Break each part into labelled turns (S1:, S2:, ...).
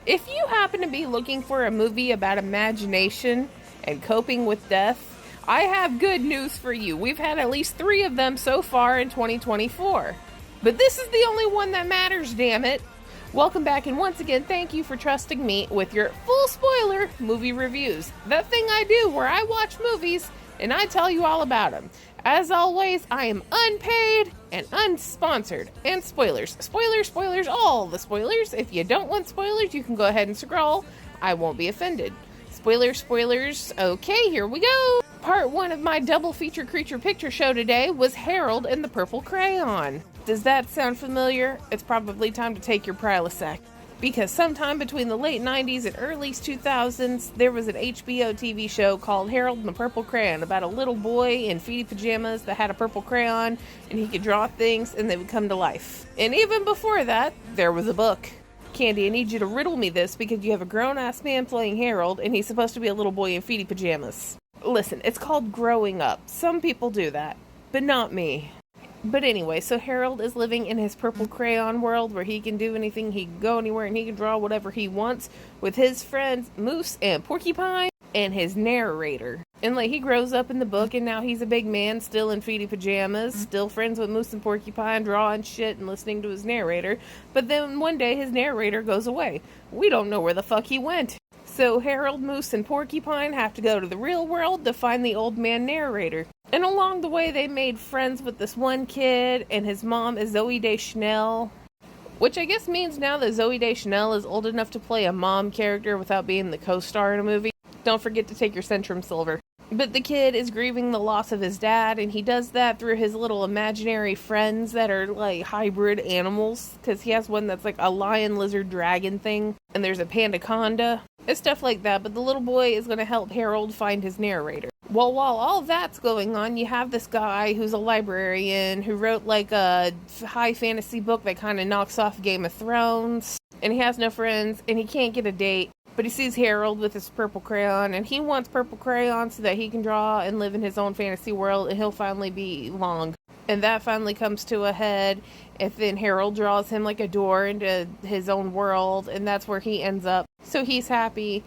S1: If you happen to be looking for a movie about imagination and coping with death, I have good news for you. We've had at least 3 of them so far in 2024. But this is the only one that matters, damn it. Welcome back, and once again, thank you for trusting me with your full spoiler movie reviews. That thing I do where I watch movies and I tell you all about them. As always, I am unpaid and unsponsored. And spoilers. Spoilers, all the spoilers. If you don't want spoilers, you can go ahead and scroll. I won't be offended. Spoilers. Okay, here we go. Part 1 of my double feature creature picture show today was Harold and the Purple Crayon. Does that sound familiar? It's probably time to take your Prilosec. Because sometime between the late 90s and early 2000s, there was an HBO TV show called Harold and the Purple Crayon about a little boy in feety pajamas that had a purple crayon, and he could draw things and they would come to life. And even before that, there was a book. Candy, I need you to riddle me this because you have a grown-ass man playing Harold and he's supposed to be a little boy in feety pajamas. Listen, it's called growing up. Some people do that, but not me. But anyway, so Harold is living in his purple crayon world where he can do anything, he can go anywhere, and he can draw whatever he wants with his friends Moose and Porcupine and his narrator. And like, he grows up in the book and now he's a big man still in feety pajamas, still friends with Moose and Porcupine, drawing shit and listening to his narrator. But then one day his narrator goes away. We don't know where the fuck he went. So Harold, Moose, and Porcupine have to go to the real world to find the old man narrator. And along the way, they made friends with this one kid, and his mom is Zooey Deschanel. Which I guess means now that Zooey Deschanel is old enough to play a mom character without being the co-star in a movie. Don't forget to take your Centrum Silver. But the kid is grieving the loss of his dad, and he does that through his little imaginary friends that are like hybrid animals. Because he has one that's like a lion, lizard, dragon thing, and there's a pandaconda. It's stuff like that, but the little boy is going to help Harold find his narrator. Well, while all that's going on, you have this guy who's a librarian who wrote like a high fantasy book that kind of knocks off Game of Thrones. And he has no friends, and he can't get a date. But he sees Harold with his purple crayon, and he wants purple crayon so that he can draw and live in his own fantasy world, and he'll finally be long. And that finally comes to a head, and then Harold draws him like a door into his own world, and that's where he ends up. So he's happy,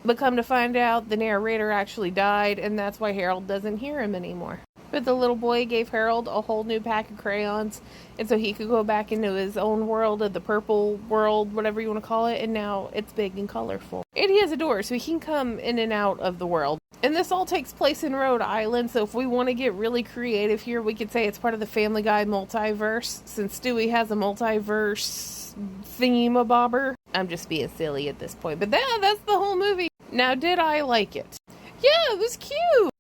S1: but come to find out, the narrator actually died, and that's why Harold doesn't hear him anymore. But the little boy gave Harold a whole new pack of crayons, and so he could go back into his own world, of the purple world, whatever you want to call it, and now it's big and colorful. And he has a door, so he can come in and out of the world. And this all takes place in Rhode Island, so if we want to get really creative here, we could say it's part of the Family Guy multiverse, since Stewie has a multiverse thingamabobber. I'm just being silly at this point, but that's the whole movie. Now, did I like it? Yeah, it was cute.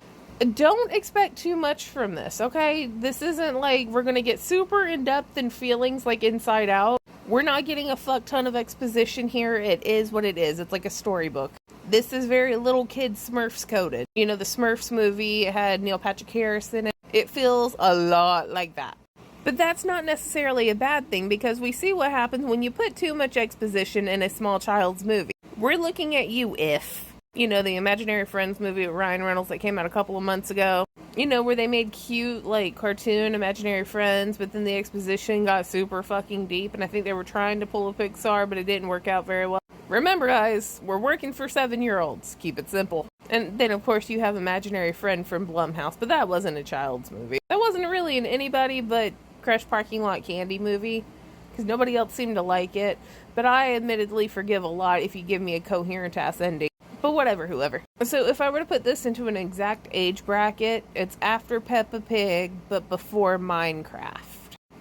S1: Don't expect too much from this, okay? This isn't like we're gonna get super in-depth in feelings like Inside Out. We're not getting a fuck ton of exposition here. It is what it is. It's like a storybook. This is very little kid Smurfs coded. You know, the Smurfs movie, it had Neil Patrick Harris in it. It feels a lot like that. But that's not necessarily a bad thing, because we see what happens when you put too much exposition in a small child's movie. We're looking at you, If. You know, the Imaginary Friends movie with Ryan Reynolds that came out a couple of months ago. You know, where they made cute, like, cartoon Imaginary Friends, but then the exposition got super fucking deep, and I think they were trying to pull a Pixar, but it didn't work out very well. Remember, guys, we're working for 7-year-olds. Keep it simple. And then, of course, you have Imaginary Friend from Blumhouse, but that wasn't a child's movie. That wasn't really an anybody but Crush Parking Lot Candy movie, because nobody else seemed to like it. But I admittedly forgive a lot if you give me a coherent-ass ending. But whatever, whoever. So if I were to put this into an exact age bracket, it's after Peppa Pig, but before Minecraft.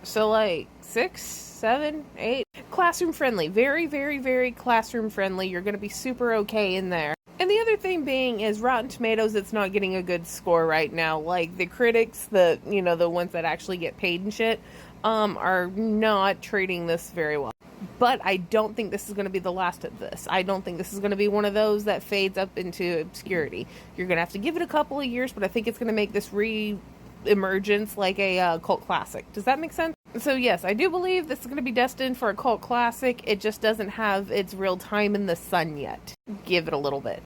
S1: So like 6, 7, 8. Classroom friendly. Very, very, very classroom friendly. You're going to be super okay in there. And the other thing being is Rotten Tomatoes, it's not getting a good score right now. Like the critics, the ones that actually get paid and shit, are not treating this very well. But I don't think this is going to be the last of this. I don't think this is going to be one of those that fades up into obscurity. You're going to have to give it a couple of years, but I think it's going to make this re-emergence like a cult classic. Does that make sense? So yes, I do believe this is going to be destined for a cult classic. It just doesn't have its real time in the sun yet. Give it a little bit.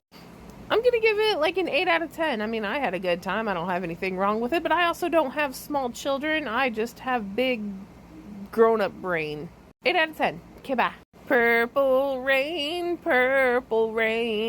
S1: I'm going to give it like an 8 out of 10. I mean, I had a good time. I don't have anything wrong with it, but I also don't have small children. I just have big grown-up brain. 8 out of 10. Okay, bye. Purple rain, purple rain.